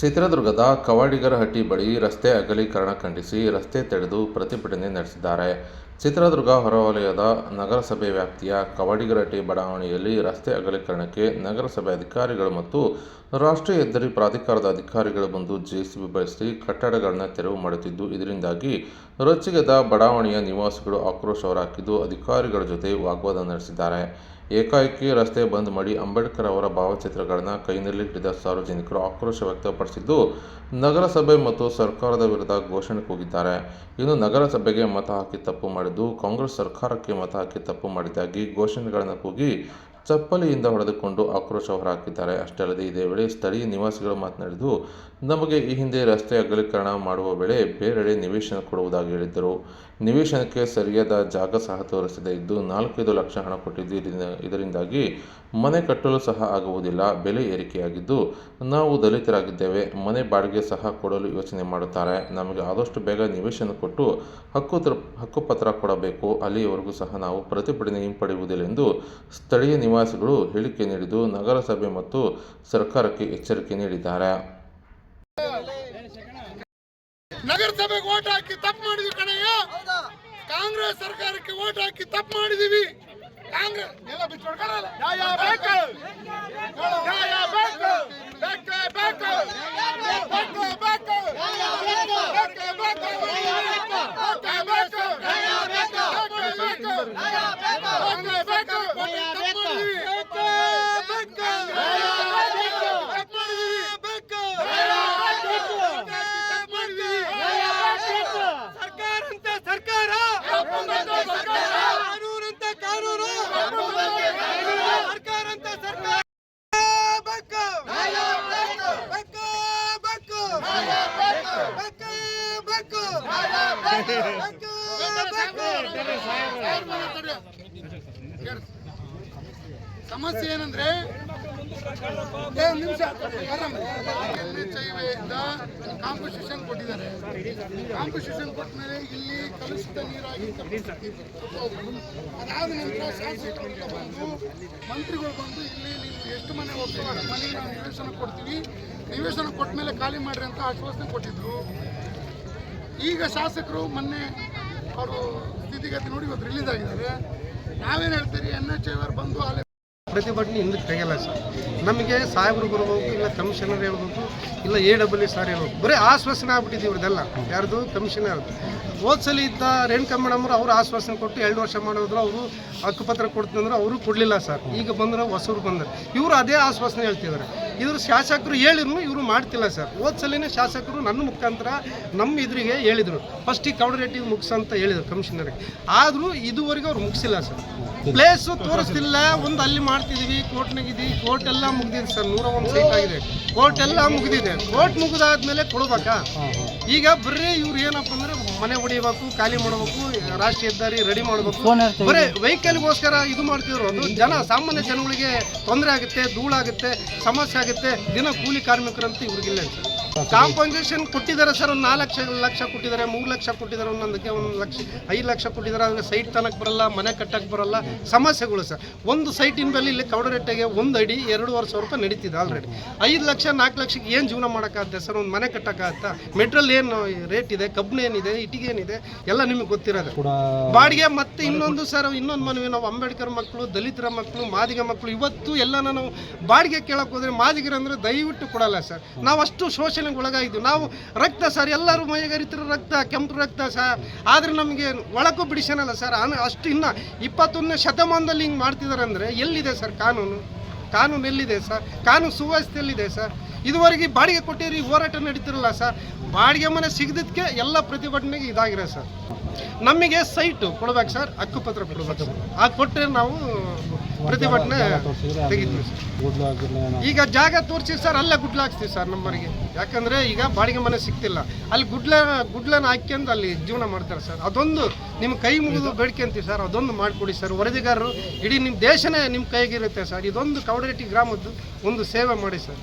ಚಿತ್ರದುರ್ಗದ ಕವಾಡಿಗರಹಟ್ಟಿ ಬಳಿ ರಸ್ತೆ ಅಗಲೀಕರಣ ಖಂಡಿಸಿ ರಸ್ತೆ ತಡೆದು ಪ್ರತಿಭಟನೆ ನಡೆಸಿದ್ದಾರೆ. ಚಿತ್ರದುರ್ಗ ಹೊರವಲಯದ ನಗರಸಭೆ ವ್ಯಾಪ್ತಿಯ ಕವಾಡಿಗರಹಟ್ಟಿ ಬಡಾವಣೆಯಲ್ಲಿ ರಸ್ತೆ ಅಗಲೀಕರಣಕ್ಕೆ ನಗರಸಭೆ ಅಧಿಕಾರಿಗಳು ಮತ್ತು ರಾಷ್ಟ್ರೀಯ ಹೆದ್ದಾರಿ ಪ್ರಾಧಿಕಾರದ ಅಧಿಕಾರಿಗಳು ಬಂದು ಜೆಸಿಬಿ ಬಳಸಿ ಕಟ್ಟಡಗಳನ್ನು ತೆರವು ಮಾಡುತ್ತಿದ್ದು, ಇದರಿಂದಾಗಿ ರೊಚ್ಚಿಗೆದ್ದ ಬಡಾವಣೆಯ ನಿವಾಸಿಗಳು ಆಕ್ರೋಶ ಹೊರಹಾಕಿದ್ದು, ಅಧಿಕಾರಿಗಳ ಜೊತೆ ವಾಗ್ವಾದ ನಡೆಸಿದ್ದಾರೆ. ಏಕಾಏಕಿ ರಸ್ತೆ ಬಂದ್ ಮಾಡಿ ಅಂಬೇಡ್ಕರ್ ಅವರ ಭಾವಚಿತ್ರಗಳನ್ನು ಕೈನಲ್ಲಿ ಹಿಡಿದ ಸಾರ್ವಜನಿಕರು ಆಕ್ರೋಶ ವ್ಯಕ್ತಪಡಿಸಿದ್ದು, ನಗರಸಭೆ ಮತ್ತು ಸರ್ಕಾರದ ವಿರುದ್ಧ ಘೋಷಣೆ ಕೂಗಿದ್ದಾರೆ. ಇನ್ನು ನಗರಸಭೆಗೆ ಮತ ಹಾಕಿ ತಪ್ಪು ಮಾಡಿದ್ದು, ಕಾಂಗ್ರೆಸ್ ಸರ್ಕಾರಕ್ಕೆ ಮತ ಹಾಕಿ ತಪ್ಪು ಮಾಡಿದ್ದಾಗಿ ಘೋಷಣೆಗಳನ್ನು ಕೂಗಿ ಚಪ್ಪಲಿಯಿಂದ ಹೊಡೆದುಕೊಂಡು ಆಕ್ರೋಶ ಹೊರಹಾಕಿದ್ದಾರೆ. ಅಷ್ಟೇ ಅಲ್ಲದೆ ಇದೇ ವೇಳೆ ಸ್ಥಳೀಯ ನಿವಾಸಿಗಳು ಮಾತನಾಡಿದ್ದು, ನಮಗೆ ಈ ಹಿಂದೆ ರಸ್ತೆ ಅಗಲೀಕರಣ ಮಾಡುವ ವೇಳೆ ಬೇರೆಡೆ ನಿವೇಶನ ಕೊಡುವುದಾಗಿ ಹೇಳಿದ್ದರು. ನಿವೇಶನಕ್ಕೆ ಸರಿಯಾದ ಜಾಗ ಸಹ ತೋರಿಸದೇ ಇದ್ದು 4-5 ಲಕ್ಷ ಹಣ ಕೊಟ್ಟಿದ್ದು, ಇದರಿಂದಾಗಿ ಮನೆ ಕಟ್ಟಲು ಸಹ ಆಗುವುದಿಲ್ಲ. ಬೆಲೆ ಏರಿಕೆಯಾಗಿದ್ದು, ನಾವು ದಲಿತರಾಗಿದ್ದೇವೆ. ಮನೆ ಬಾಡಿಗೆ ಸಹ ಕೊಡಲು ಯೋಚನೆ ಮಾಡುತ್ತಾರೆ. ನಮಗೆ ಆದಷ್ಟು ಬೇಗ ನಿವೇಶನ ಕೊಟ್ಟು ಹಕ್ಕುಪತ್ರ ಕೊಡಬೇಕು. ಅಲ್ಲಿಯವರೆಗೂ ಸಹ ನಾವು ಪ್ರತಿಭಟನೆ ಹಿಂಪಡೆಯುವುದಿಲ್ಲ ಎಂದು ಸ್ಥಳೀಯ ನಿವಾಸಿಗಳು ಹೇಳಿಕೆ ನೀಡಿದ್ದು, ನಗರಸಭೆ ಮತ್ತು ಸರ್ಕಾರಕ್ಕೆ ಎಚ್ಚರಿಕೆ ನೀಡಿದ್ದಾರೆ. ನಗರಸಭೆಗೆ ಓಟ್ ಹಾಕಿ ತಪ್ಪು ಮಾಡಿದ್ವಿ ಕಣಯ್ಯ. ಕಾಂಗ್ರೆಸ್ ಸರ್ಕಾರಕ್ಕೆ ಓಟ್ ಹಾಕಿ ತಪ್ಪು ಮಾಡಿದೀವಿ. ಕಾಂಗ್ರೆಸ್ ಎಲ್ಲ ಬಿಚ್ಚೋಡ್ಕೊಳ್ಳಲ್ಲ. ಸಮಸ್ಯೆ ಏನಂದ್ರೆ ಕಾಂಪೋಸಿಷನ್ ಕೊಟ್ಟಿದ್ದಾರೆ. ಕಾಂಪೋಸಿಷನ್ ಕೊಟ್ಟ ಮೇಲೆ ಇಲ್ಲಿ ಕಲುಷಿತ ನೀರಾಗಿ ಅದಾದ ನಂತರ ಶಾಸಕರು ಬಂದು ಮಂತ್ರಿಗಳು ಬಂದು ಇಲ್ಲಿ ನೀವು ಎಷ್ಟು ಮನೆ ಹೋಗ್ತೀವಿ ಮನೆಗೆ ನಾವು ನಿವೇಶನ ಕೊಡ್ತೀವಿ, ನಿವೇಶನ ಕೊಟ್ಟ ಮೇಲೆ ಖಾಲಿ ಮಾಡ್ರಿ ಅಂತ ಆಶ್ವಾಸನೆ ಕೊಟ್ಟಿದ್ರು. ಈಗ ಶಾಸಕರು ಮೊನ್ನೆ ಅವರು ಸ್ಥಿತಿಗತಿ ನೋಡಿ ಇವತ್ತು ರಿಲೀಸ್ ಆಗಿದ್ದಾರೆ. ನಾವೇನು ಹೇಳ್ತೀರಿ, NHAI ಬಂದು ಅಲ್ಲಿ ಪ್ರತಿಭಟನೆ ಹಿಂದಕ್ಕೆ ತೆಗೆಯಲ್ಲ ಸರ್. ನಮಗೆ ಸಾಹೇಬರು ಬರಬೇಕು, ಇಲ್ಲ ಕಮಿಷನರ್ ಹೇಳ್ಬೇಕು, ಇಲ್ಲ AWS ಸರ್ ಹೇಳ್ಬೇಕು. ಬರೀ ಆಶ್ವಾಸನೆ ಆಗ್ಬಿಟ್ಟಿದ್ದೀವಿ ಇವ್ರದ್ದೆಲ್ಲ. ಯಾರ್ದು ಕಮಿಷನರ್ ಹೋದ್ಸಲಿ ಇದ್ದ ರೇಣುಕಾ ಮೇಡಮ್ ಅವರು ಆಶ್ವಾಸನೆ ಕೊಟ್ಟು 2 ವರ್ಷ ಮಾಡಿದ್ರು. ಅವರು ಹಕ್ಕುಪತ್ರ ಕೊಡ್ತಂದ್ರೆ ಅವರು ಕೊಡಲಿಲ್ಲ ಸರ್. ಈಗ ಬಂದ್ರೆ ಹೊಸರು ಬಂದರು, ಇವರು ಅದೇ ಆಶ್ವಾಸನೆ ಹೇಳ್ತಿದ್ದಾರೆ. ಇವರು ಶಾಸಕರು ಹೇಳಿದ್ರು ಇವರು ಮಾಡ್ತಿಲ್ಲ ಸರ್. ಹೋದ್ಸಲಿನೇ ಶಾಸಕರು ನನ್ನ ಮುಖಾಂತರ ನಮ್ಮ ಎದುರಿಗೆ ಹೇಳಿದರು, ಫಸ್ಟಿಗೆ ಕವಡರೆಟ್ಟಿ ಮುಗಿಸಂತ ಹೇಳಿದರು ಕಮಿಷನರ್ಗೆ. ಆದರೂ ಇದುವರೆಗೂ ಅವ್ರು ಮುಗಿಸಿಲ್ಲ ಸರ್. ಪ್ಲೇಸು ತೋರಿಸ್ತಿಲ್ಲ. ಒಂದು ಅಲ್ಲಿ ಮಾಡ್ತಿದ್ದೀವಿ, ಕೋರ್ಟ್ನಾಗಿದ್ದೀವಿ, ಕೋರ್ಟ್ ಎಲ್ಲ ಮುಗಿದಿದೆ ಸರ್. 101 ಸೈಟ್ ಆಗಿದೆ, ಕೋರ್ಟ್ ಎಲ್ಲ ಮುಗಿದಿದೆ. ಕೋರ್ಟ್ ಮುಗಿದಾದ್ಮೇಲೆ ಕೊಡ್ಬೇಕಾ? ಈಗ ಬರೀ ಇವ್ರು ಏನಪ್ಪ ಅಂದ್ರೆ ಮನೆ ಹೊಡಿಬೇಕು, ಖಾಲಿ ಮಾಡಬೇಕು, ರಾಷ್ಟ್ರೀಯ ಹೆದ್ದಾರಿ ರೆಡಿ ಮಾಡಬೇಕು, ಬರೀ ವೆಹಿಕಲ್ಗೋಸ್ಕರ ಇದು ಮಾಡ್ತಿದ್ರು. ಅದು ಸಾಮಾನ್ಯ ಜನಗಳಿಗೆ ತೊಂದರೆ ಆಗುತ್ತೆ, ಧೂಳಾಗುತ್ತೆ, ಸಮಸ್ಯೆ ಆಗುತ್ತೆ. ದಿನ ಕೂಲಿ ಕಾರ್ಮಿಕರಂತ ಇವ್ರಿಗಿಲ್ಲ ಸರ್. ಕಾಂಪನ್ಸೇಷನ್ ಕೊಟ್ಟಿದ್ದಾರೆ ಸರ್. ಒಂದು 4 ಲಕ್ಷ ಕೊಟ್ಟಿದ್ದಾರೆ, 3 ಲಕ್ಷ ಕೊಟ್ಟಿದ್ದಾರೆ, ಒಂದೊಂದಕ್ಕೆ 1 ಲಕ್ಷ 5 ಲಕ್ಷ ಕೊಟ್ಟಿದ್ದಾರೆ. ಆದರೆ ಸೈಟ್ ತನಕ ಬರಲ್ಲ, ಮನೆ ಕಟ್ಟಕ್ಕೆ ಬರಲ್ಲ, ಸಮಸ್ಯೆಗಳು ಸರ್. ಒಂದು ಸೈಟಿನ ಬೆಲೆ ಇಲ್ಲಿ ಕವಡರೆಟ್ಟೆಗೆ 1 ಅಡಿ 2,500 ರೂಪಾಯಿ ನಡೀತಿದೆ ಆಲ್ರೆಡಿ. 5 ಲಕ್ಷ 4 ಲಕ್ಷಕ್ಕೆ ಏನು ಜೀವನ ಮಾಡೋಕ್ಕಾಗುತ್ತೆ ಸರ್? ಒಂದು ಮನೆ ಕಟ್ಟಕ್ಕಾಗತ್ತಾ? ಮೆಟ್ರಲ್ ಏನು ರೇಟ್ ಇದೆ, ಕಬ್ಬು ಏನಿದೆ, ಇಟ್ಟಿಗೆ ಏನಿದೆ ಎಲ್ಲ ನಿಮಗೆ ಗೊತ್ತಿರೋದು. ಬಾಡಿಗೆ ಮತ್ತೆ ಇನ್ನೊಂದು ಸರ್, ಇನ್ನೊಂದು ಮನವಿ, ನಾವು ಅಂಬೇಡ್ಕರ್ ಮಕ್ಕಳು, ದಲಿತರ ಮಕ್ಕಳು, ಮಾದಿಗ ಮಕ್ಕಳು ಇವತ್ತು ಎಲ್ಲ ನಾವು ಬಾಡಿಗೆ ಕೇಳಕ್ಕೆ ಹೋದ್ರೆ ಮಾದಿಗರಂದ್ರೆ ದಯವಿಟ್ಟು ಕೊಡಲ್ಲ ಸರ್. ನಾವು ಅಷ್ಟು ಶೋಷಣೆಗೆ ಒಳಗಾಗಿದ್ದೀವಿ. ನಾವು ರಕ್ತ ಸರ್, ಎಲ್ಲರೂ ಮೈಗರಿತರ ರಕ್ತ, ಕೆಂಪು ರಕ್ತ ಸರ್. ಆದರೆ ನಮಗೆ ಒಳಕ್ಕೂ ಬಿಡಿಸನಲ್ಲ ಸರ್. ಅಷ್ಟು ಇನ್ನು 21ನೇ ಶತಮಾನದಲ್ಲಿ ಹಿಂಗೆ ಮಾಡ್ತಿದ್ದಾರೆ ಅಂದರೆ ಎಲ್ಲಿದೆ ಸರ್ ಕಾನೂನು? ಕಾನೂನು ಎಲ್ಲಿದೆ ಸರ್? ಕಾನೂನು ಸುವ್ಯವಸ್ಥೆ ಎಲ್ಲಿದೆ ಸರ್? ಇದುವರೆಗೆ ಬಾಡಿಗೆ ಕೊಟ್ಟಿರಿ ಹೋರಾಟ ನಡೀತಿರಲ್ಲ ಸರ್. ಬಾಡಿಗೆ ಮನೆ ಸಿಗದಕ್ಕೆ ಎಲ್ಲ ಪ್ರತಿಭಟನೆಗೆ ಇದಾಗಿರೋ ಸರ್. ನಮಗೆ ಸೈಟು ಕೊಡ್ಬೇಕು ಸರ್, ಹಕ್ಕುಪತ್ರ ಕೊಡ್ಬೇಕು ಸರ್. ಅದು ಕೊಟ್ಟರೆ ನಾವು ಪ್ರತಿಭಟನೆ ತೆಗಿತೀವಿ ಸರ್. ಈಗ ಜಾಗ ತೋರಿಸಿ ಸರ್, ಅಲ್ಲೇ ಗುಡ್ಲ ಹಾಕ್ತೀವಿ ಸರ್ ನಮ್ಮವರಿಗೆ. ಯಾಕಂದರೆ ಈಗ ಬಾಡಿಗೆ ಮನೆ ಸಿಗ್ತಿಲ್ಲ, ಅಲ್ಲಿ ಗುಡ್ಲನ ಹಾಕ್ಯಂದು ಅಲ್ಲಿ ಜೀವನ ಮಾಡ್ತಾರೆ ಸರ್. ಅದೊಂದು ನಿಮ್ಮ ಕೈ ಮುಗಿದು ಬೇಡಿಕೆ ಅಂತೀವಿ ಸರ್, ಅದೊಂದು ಮಾಡಿಕೊಡಿ ಸರ್. ವರದಿಗಾರರು ಇಡೀ ನಿಮ್ಮ ದೇಶನೇ ನಿಮ್ಮ ಕೈಗಿರುತ್ತೆ ಸರ್. ಇದೊಂದು ಕವಡರೆಟ್ಟಿ ಗ್ರಾಮದ್ದು ಒಂದು ಸೇವೆ ಮಾಡಿ ಸರ್.